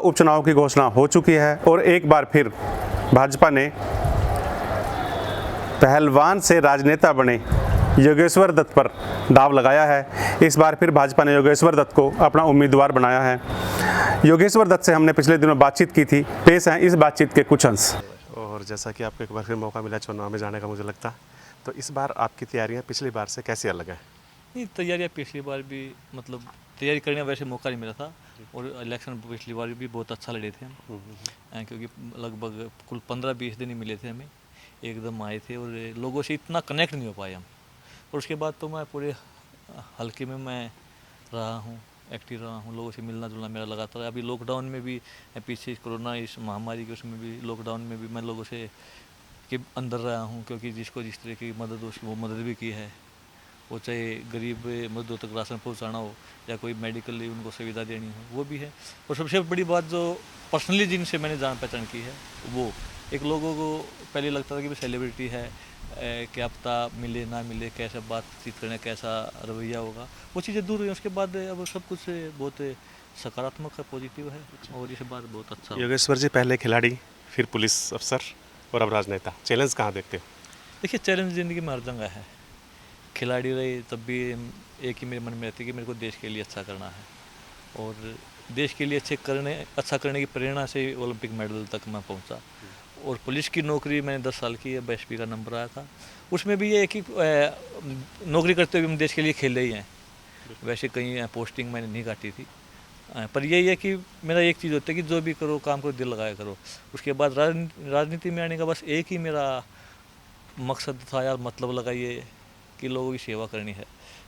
उपचुनाव की घोषणा हो चुकी है और एक बार फिर भाजपा ने पहलवान से राजनेता बने योगेश्वर दत्त पर दाव लगाया है। इस बार फिर भाजपा ने योगेश्वर दत्त को अपना उम्मीदवार बनाया है। योगेश्वर दत्त से हमने पिछले दिनों बातचीत की थी, पेश हैं इस बातचीत के कुछ अंश। और जैसा कि आपको एक बार फिर मौका मिला चुनाव में जाने का, मुझे लगता तो इस बार आपकी तैयारियां पिछली बार से कैसी अलग है? नहीं, तैयारियाँ पिछली बार भी मतलब तैयारी करने का वैसे मौका नहीं मिला था और इलेक्शन पिछली बार भी बहुत अच्छा लड़े थे हम, क्योंकि लगभग कुल 15-20 दिन ही मिले थे हमें, एकदम आए थे और लोगों से इतना कनेक्ट नहीं हो पाए हम। और उसके बाद तो मैं पूरे हल्के में मैं रहा हूँ, एक्टिव रहा हूँ, लोगों से मिलना जुलना मेरा लगातार। अभी लॉकडाउन में भी पीछे कोरोना इस महामारी के उसमें भी लॉकडाउन में भी मैं लोगों से के अंदर रहा हूँ, क्योंकि जिसको जिस तरह की मदद हो उसकी वो मदद भी की है। वो चाहे गरीब मजदूर तक राशन पहुंचाना हो या कोई मेडिकली उनको सुविधा देनी हो, वो भी है। और सबसे बड़ी बात जो पर्सनली जिनसे मैंने जान पहचान की है, वो एक लोगों को पहले लगता था कि भाई सेलिब्रिटी है, क्या पता मिले ना मिले, कैसे बातचीत करना, कैसा रवैया होगा, वो चीज़ें दूर हुई। उसके बाद अब सब कुछ बहुत सकारात्मक है, पॉजिटिव है और इस बात बहुत अच्छा। योगेश्वर जी पहले खिलाड़ी, फिर पुलिस अफसर और अब राजनेता, चैलेंज कहाँ देखते हो? देखिए, चैलेंज ज़िंदगी में हर जगह है। खिलाड़ी रही तब भी एक ही मेरे मन में रहती है कि मेरे को देश के लिए अच्छा करना है और देश के लिए अच्छा करने की प्रेरणा से ओलंपिक मेडल तक मैं पहुंचा। और पुलिस की नौकरी मैंने 10 साल की है, एसपी का नंबर आया था। उसमें भी ये है कि नौकरी करते हुए हम देश के लिए खेले ही हैं, वैसे कहीं पोस्टिंग मैंने नहीं काटी थी। पर यही है कि मेरा एक चीज़ होता है कि जो भी करो काम करो दिल लगाया करो। उसके बाद राजनीति में आने का बस एक ही मेरा मकसद था यार, मतलब लगाइए कि लोगों की सेवा करनी है।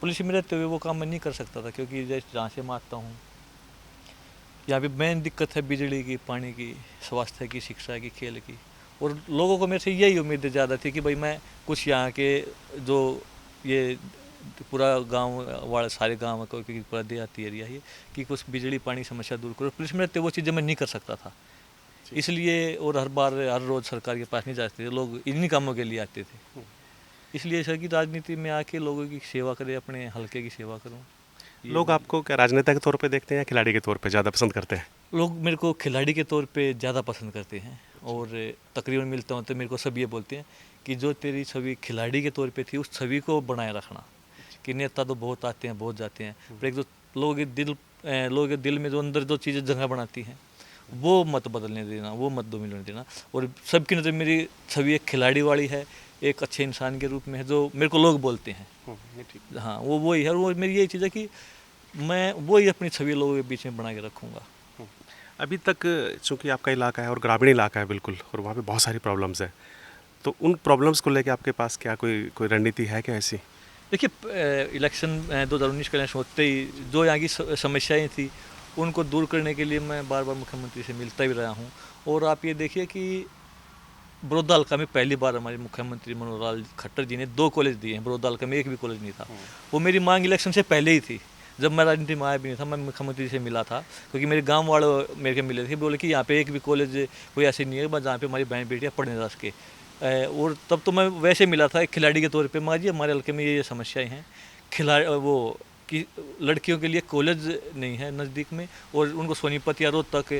पुलिस में रहते हुए वो काम मैं नहीं कर सकता था, क्योंकि जैसे जहाँ से मारता हूँ यहाँ पे मेन दिक्कत है बिजली की, पानी की, स्वास्थ्य की, शिक्षा की, खेल की। और लोगों को मेरे से यही उम्मीद ज़्यादा थी कि भाई मैं कुछ यहाँ के जो ये पूरा गांव वाले सारे गांव को, क्योंकि पूरा देहाती एरिया है, कि कुछ बिजली पानी समस्या दूर करो। पुलिस में रहते वो चीज़ें मैं नहीं कर सकता था, इसलिए। और हर बार हर रोज़ सरकार के पास नहीं जाते थे, लोग इन्हीं कामों के लिए आते थे। इसलिए सर कि राजनीति में आके लोगों की सेवा करें, अपने हल्के की सेवा करूं। लोग आपको क्या राजनेता के तौर पे देखते हैं या खिलाड़ी के तौर पे ज़्यादा पसंद करते हैं? लोग मेरे को खिलाड़ी के तौर पे ज़्यादा पसंद करते हैं और तकरीबन मिलता हूँ तो मेरे को सब ये बोलते हैं कि जो तेरी छवि खिलाड़ी के तौर पे थी उस छवि को बनाए रखना। कि नेता तो बहुत आते हैं, बहुत जाते हैं, पर एक जो लोगों के दिल में जो अंदर जो चीज़ें जगह बनाती हैं वो मत बदलने देना, वो मत दो मिलने देना। और सबकी नज़र मेरी छवि एक खिलाड़ी वाली है, एक अच्छे इंसान के रूप में है, जो मेरे को लोग बोलते हैं। हाँ, वो वही है। और वो मेरी यही चीज़ है कि मैं वही अपनी छवि लोगों के बीच में बना के रखूँगा। अभी तक चूँकि आपका इलाका है और ग्रामीण इलाका है बिल्कुल, और वहाँ पे बहुत सारी प्रॉब्लम्स हैं, तो उन प्रॉब्लम्स को लेके आपके पास क्या कोई रणनीति है क्या ऐसी? देखिए, इलेक्शन 2019 का इलेक्शन होते ही जो यहाँ की समस्याएं थी उनको दूर करने के लिए मैं बार बार मुख्यमंत्री से मिलता भी रहा हूँ। और आप ये देखिए कि बड़ौदा हल्का में पहली बार हमारे मुख्यमंत्री मनोहर लाल खट्टर जी ने 2 कॉलेज दिए हैं। बड़ौदा हल्का में एक भी कॉलेज नहीं था। वो मेरी मांग इलेक्शन से पहले ही थी, जब मैं राजनीति में आया भी नहीं था। मैं मुख्यमंत्री से मिला था क्योंकि मेरे गांव वाले मेरे के मिले थे, बोले कि यहाँ पे एक भी कॉलेज कोई ऐसे नहीं है जहाँ पे हमारी बहन बेटियाँ पढ़ने जा सके। और तब तो मैं वैसे मिला था एक खिलाड़ी के तौर पे, माँ जी हमारे हल्के में ये समस्याएं हैं, वो कि लड़कियों के लिए कॉलेज नहीं है नज़दीक में और उनको सोनीपत या रोहतक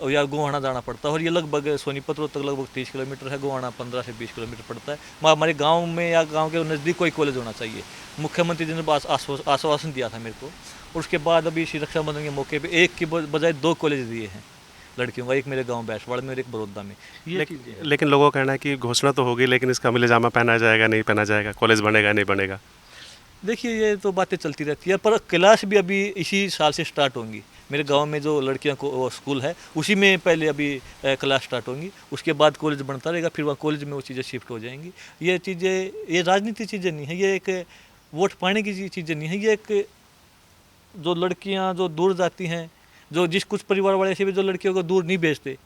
या गोहाना जाना पड़ता है। और ये लगभग सोनीपत रोहतक लगभग 30 किलोमीटर है, गोहाना 15 से 20 किलोमीटर पड़ता है। हमारे गांव में या गांव के नज़दीक कोई कॉलेज होना चाहिए। मुख्यमंत्री जी ने आश्वासन दिया था मेरे को। और उसके बाद अभी इसी रक्षाबंधन के मौके पर एक की बजाय 2 कॉलेज दिए हैं लड़कियों का, एक मेरे गांव बैसवाड़ में और एक बड़ौदा में। लेकिन लोगों का कहना है कि घोषणा तो होगी लेकिन इसका अमल-ए-जामा पहना जाएगा नहीं पहना जाएगा, कॉलेज बनेगा नहीं बनेगा। देखिए, ये तो बातें चलती रहती है, पर क्लास भी अभी इसी साल से स्टार्ट होंगी। मेरे गांव में जो लड़कियां को स्कूल है उसी में पहले अभी क्लास स्टार्ट होंगी, उसके बाद कॉलेज बनता रहेगा, फिर वहाँ कॉलेज में वो चीज़ें शिफ्ट हो जाएंगी। ये चीज़ें, ये राजनीति चीज़ें नहीं है, ये एक वोट पाने की चीज़ें नहीं है। ये एक जो लड़कियाँ जो दूर जाती हैं, जो जिस कुछ परिवार वाले ऐसे भी जो लड़कियों को दूर नहीं भेजते,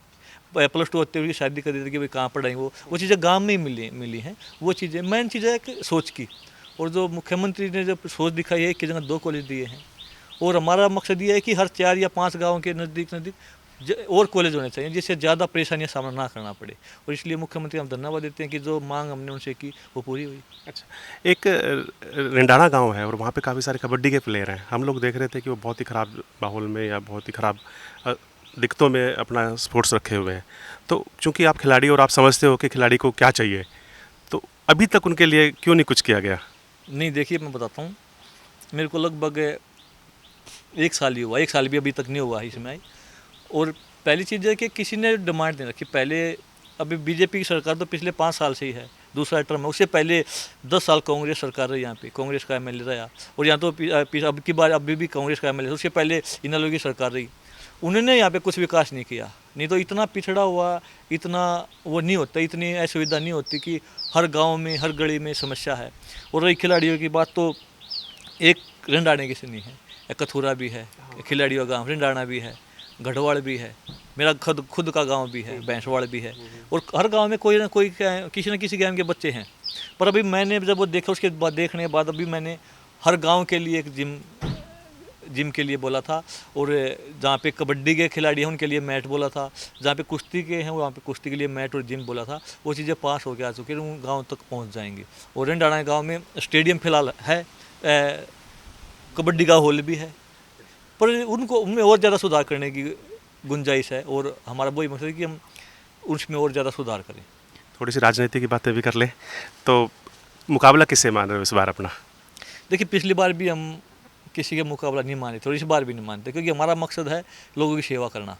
+2 होते हुए शादी कर देते कि भाई कहाँ पढ़ाएंगे, वो चीज़ें गाँव में ही मिली हैं। वो चीज़ें मेन चीज़ है एक सोच की। और जो मुख्यमंत्री ने जब सोच दिखाई है कि जगह 2 कॉलेज दिए हैं, और हमारा मकसद ये है कि हर 4 या 5 गाँव के नज़दीक और कॉलेज होने चाहिए, जिससे ज़्यादा परेशानियां सामना ना करना पड़े। और इसलिए मुख्यमंत्री हम धन्यवाद देते हैं कि जो मांग हमने उनसे की वो पूरी हुई। अच्छा, एक रिंडाना गांव है और वहाँ पे काफ़ी सारे कबड्डी के प्लेयर हैं। हम लोग देख रहे थे कि वो बहुत ही ख़राब माहौल में या बहुत ही ख़राब दिक्कतों में अपना स्पोर्ट्स रखे हुए हैं, तो चूंकि आप खिलाड़ी और आप समझते हो कि खिलाड़ी को क्या चाहिए, तो अभी तक उनके लिए क्यों नहीं कुछ किया गया? नहीं, देखिए मैं बताता हूँ, मेरे को लगभग 1 साल ही हुआ, 1 साल भी अभी तक नहीं हुआ इसमें। और पहली चीज़ है कि किसी ने डिमांड नहीं रखी। पहले अभी बीजेपी की सरकार तो पिछले 5 साल से ही है, दूसरा टर्म है। उससे पहले 10 साल कांग्रेस सरकार रही, यहाँ पे कांग्रेस का एमएलए रहा। और यहाँ तो अब की बार अभी भी कांग्रेस का एमएलए, उससे पहले इन लोगों की सरकार रही। उन्होंने यहाँ पे कुछ विकास नहीं किया। नहीं तो इतना पिछड़ा हुआ, इतना वो नहीं होता, इतनी असुविधा नहीं होती कि हर गांव में हर गली में समस्या है। और रही खिलाड़ियों की बात, तो एक रिंडाने की से नहीं है, एक कथूरा भी है, खिलाड़ियों गांव रिंडाना भी है, गढ़वाड़ भी है, मेरा खुद का गांव भी है, भैंसवाड़ भी है। और हर गांव में कोई ना कोई किसी न किसी गेम के बच्चे हैं। पर अभी मैंने जब वो देखा, उसके बाद देखने के बाद अभी मैंने हर गांव के लिए एक जिम के लिए बोला था। और जहाँ पे कबड्डी के खिलाड़ी हैं उनके लिए मैट बोला था, जहाँ पे कुश्ती के हैं वहाँ पे कुश्ती के लिए मैट और जिम बोला था। वो चीज़ें पास होकर आ चुकी हैं, उन गाँव तक पहुँच जाएंगी। और रिंडाना गाँव में स्टेडियम फिलहाल है, कबड्डी का हॉल भी है, पर उनमें और ज़्यादा सुधार करने की गुंजाइश है। और हमारा वही मकसद है कि हम उसमें और ज़्यादा सुधार करें। थोड़ी सी राजनीति की बातें भी कर लें, तो मुकाबला किससे मान रहे हो इस बार अपना? देखिए, पिछली बार भी हम किसी के मुकाबला नहीं माने थे और इस बार भी नहीं मानते, क्योंकि हमारा मकसद है लोगों की सेवा करना।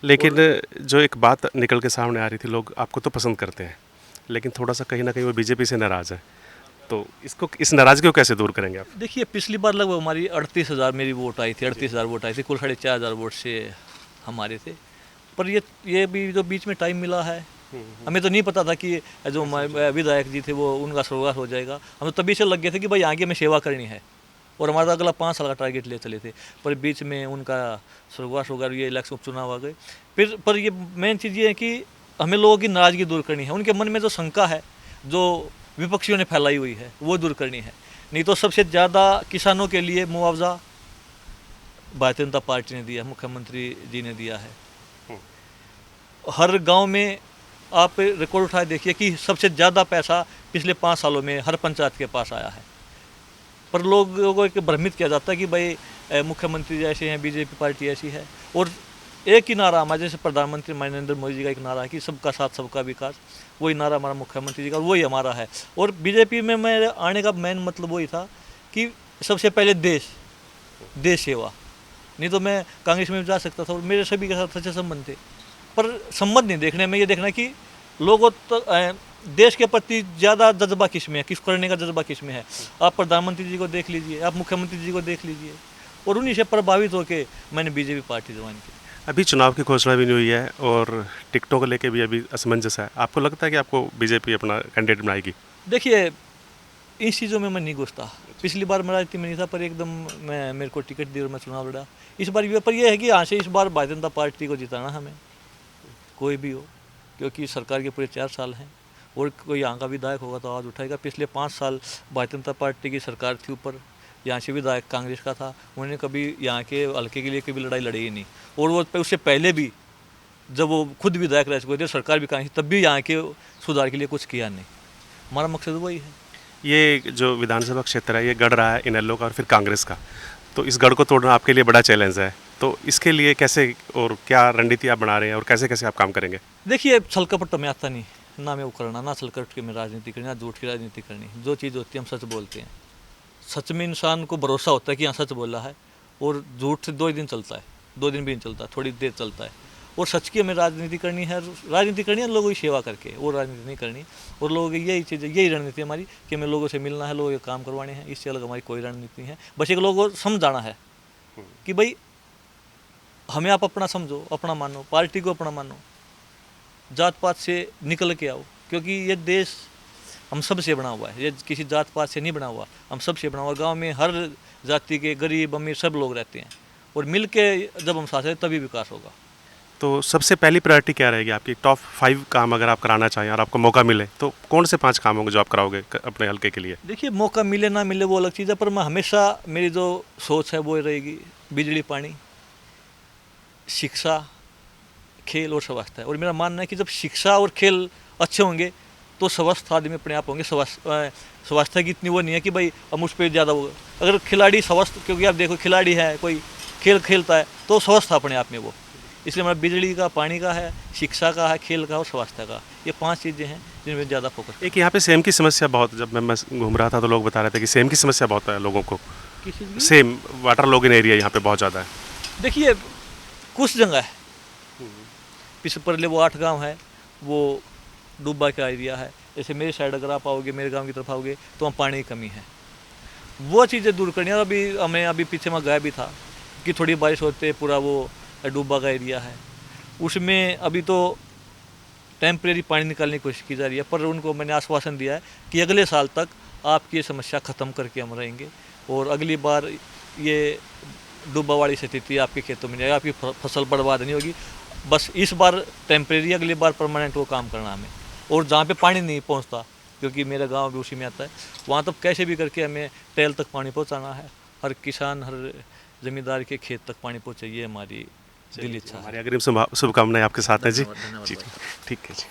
लेकिन जो एक बात निकल के सामने आ रही थी, लोग आपको तो पसंद करते हैं, लेकिन थोड़ा सा कहीं ना कहीं वो बीजेपी से नाराज़ है, तो इस नाराज़गी को कैसे दूर करेंगे आप? देखिए, पिछली बार लगभग हमारी 38,000 मेरी वोट आई थी, 38,000 वोट आई थी, कुल 4,500 वोट से हमारे थे। पर ये भी जो बीच में टाइम मिला है, हमें तो नहीं पता था कि जो विधायक जी थे वो उनका स्वर्गवास हो जाएगा। हम तो तभी से लग गए थे कि भाई आगे में सेवा करनी है, और हमारा अगला 5 साल का टारगेट ले चले थे। पर बीच में उनका स्वर्गवास हो गया, ये इलेक्शन उपचुनाव आ गए। फिर पर ये मेन चीज़ ये है कि हमें लोगों की नाराज़गी दूर करनी है, उनके मन में जो शंका है, जो विपक्षियों ने फैलाई हुई है, वो दूर करनी है। नहीं तो सबसे ज़्यादा किसानों के लिए मुआवजा भारतीय जनता पार्टी ने दिया, मुख्यमंत्री जी ने दिया है। हर गांव में आप रिकॉर्ड उठाए देखिए कि सबसे ज़्यादा पैसा पिछले 5 सालों में हर पंचायत के पास आया है। पर लोगों को एक भ्रमित किया जाता है कि भाई मुख्यमंत्री जी ऐसे हैं, बीजेपी पार्टी ऐसी है। और एक ही नारा हमारे जैसे प्रधानमंत्री नरेंद्र मोदी जी का एक नारा है कि सबका साथ सबका विकास, वही नारा हमारा मुख्यमंत्री जी का, वही हमारा है। और बीजेपी में मेरे आने का मेन मतलब वही था कि सबसे पहले देश सेवा। नहीं तो मैं कांग्रेस में जा सकता था और मेरे सभी के साथ अच्छे संबंध थे, पर संबंध नहीं देखने में, ये देखना कि लोगों तो देश के प्रति ज़्यादा जज्बा किस में है, किस करने का जज्बा किस में है। आप प्रधानमंत्री जी को देख लीजिए, आप मुख्यमंत्री जी को देख लीजिए, और उन्हीं से प्रभावित होकर मैंने बीजेपी पार्टी ज्वाइन की। अभी चुनाव की घोषणा भी नहीं हुई है और टिकटों को लेके भी अभी असमंजस है, आपको लगता है कि आपको बीजेपी अपना कैंडिडेट बनाएगी? देखिए, इन चीज़ों में मैं नहीं घुसता। पिछली बार मैं राजनीति में नहीं था, पर एकदम मेरे को टिकट दी और मैं चुनाव लड़ा। इस बार भी, पर यह है कि यहाँ से इस बार भारतीय जनता पार्टी को जिताना हमें, कोई भी हो, क्योंकि सरकार के पूरे 4 साल हैं। और कोई यहाँ का विधायक होगा तो आवाज़ उठाएगा। पिछले 5 साल भारतीय जनता पार्टी की सरकार थी ऊपर, यहाँ से विधायक कांग्रेस का था, उन्होंने कभी यहाँ के हल्के के लिए कभी लड़ाई लड़ी ही नहीं। और वो उससे पहले भी जब वो खुद विधायक रह चुके थे, सरकार भी कांग्रेस, तब भी यहाँ के सुधार के लिए कुछ किया नहीं। हमारा मकसद वही है। ये जो विधानसभा क्षेत्र है, ये गढ़ रहा है इनेलो का और फिर कांग्रेस का, तो इस गढ़ को तोड़ना आपके लिए बड़ा चैलेंज है, तो इसके लिए कैसे और क्या रणनीति आप बना रहे हैं और कैसे कैसे आप काम करेंगे? देखिए, छल कपट तो मैं आता नहीं, ना मैं वो करना, ना छल कपट की मैं राजनीति करनी, ना झूठ की राजनीति करनी। जो चीज़ होती है हम सच बोलते हैं। सच में इंसान को भरोसा होता है कि हाँ सच बोल रहा है, और झूठ से 2 ही दिन चलता है, 2 दिन भी नहीं चलता, थोड़ी देर चलता है। और सच की हमें राजनीति करनी है, लोगों की सेवा करके, और राजनीति नहीं करनी। और लोगों की यही चीज़, यही रणनीति हमारी कि हमें लोगों से मिलना है, लोगों के काम करवाने हैं, इससे अलग हमारी कोई रणनीति नहीं है। बस एक लोगों को समझाना है कि भाई हमें आप अपना समझो, अपना मानो, पार्टी को अपना मानो, जात पात से निकल के आओ, क्योंकि ये देश हम सब से बना हुआ है, ये किसी जात पात से नहीं बना हुआ, हम सब से बना हुआ। गांव में हर जाति के गरीब अमीर सब लोग रहते हैं, और मिल के जब हम साथ हैं तभी विकास होगा। तो सबसे पहली प्रायोरिटी क्या रहेगी आपकी? टॉप 5 काम अगर आप कराना चाहें और आपको मौका मिले, तो कौन से 5 काम होंगे जो आप कराओगे अपने हल्के के लिए? देखिए, मौका मिले ना मिले वो अलग चीज़ है, पर मैं हमेशा, मेरी जो सोच है वो रहेगी बिजली, पानी, शिक्षा, खेल और स्वास्थ्य है। और मेरा मानना है कि जब शिक्षा और खेल अच्छे होंगे तो स्वस्थ आदमी अपने आप होंगे। स्वास्थ्य की इतनी वो नहीं है कि भाई हम उस पर ज़्यादा वो, अगर खिलाड़ी स्वस्थ, क्योंकि आप देखो खिलाड़ी है कोई खेल खेलता है तो स्वस्थ अपने आप में वो। इसलिए हमारा बिजली का, पानी का है, शिक्षा का है, खेल का और स्वास्थ्य का, ये 5 चीज़ें हैं जिनमें ज़्यादा फोकस। एक यहाँ पे सेम की समस्या बहुत, जब मैं घूम रहा था तो लोग बता रहे थे कि सेम की समस्या बहुत है लोगों को। किस चीज़ की? सेम वाटर लॉगिन एरिया यहाँ पे बहुत ज़्यादा है। देखिए कुछ जगह है, पीछे परले वो 8 गांव है, वो डूबा का एरिया है। जैसे मेरी साइड अगर आप आओगे, मेरे गांव की तरफ आओगे तो वहाँ पानी की कमी है, वो चीज़ें दूर करनी है। और अभी पीछे मैं गया भी था कि थोड़ी बारिश होते पूरा वो डूबा का एरिया है, उसमें अभी तो टेम्परेरी पानी निकालने की कोशिश की जा रही है, पर उनको मैंने आश्वासन दिया है कि अगले साल तक आपकी ये समस्या ख़त्म करके हम रहेंगे और अगली बार ये डूबा वाली स्थिति आपके खेतों में नहीं आएगी, आपकी फसल बर्बाद नहीं होगी। बस इस बार टेम्परेरी, अगली बार परमानेंट वो काम करना हमें। और जहाँ पे पानी नहीं पहुँचता, क्योंकि मेरा गांव भी उसी में आता है, वहाँ तक कैसे भी करके हमें टेल तक पानी पहुँचाना है। हर किसान, हर ज़मींदार के खेत तक पानी पहुँचे, ये हमारी दिली इच्छा है। हमारी अग्रिम शुभकामनाएं आपके साथ हैं जी। धन्यवाद, जी धन्यवाद। ठीक है जी।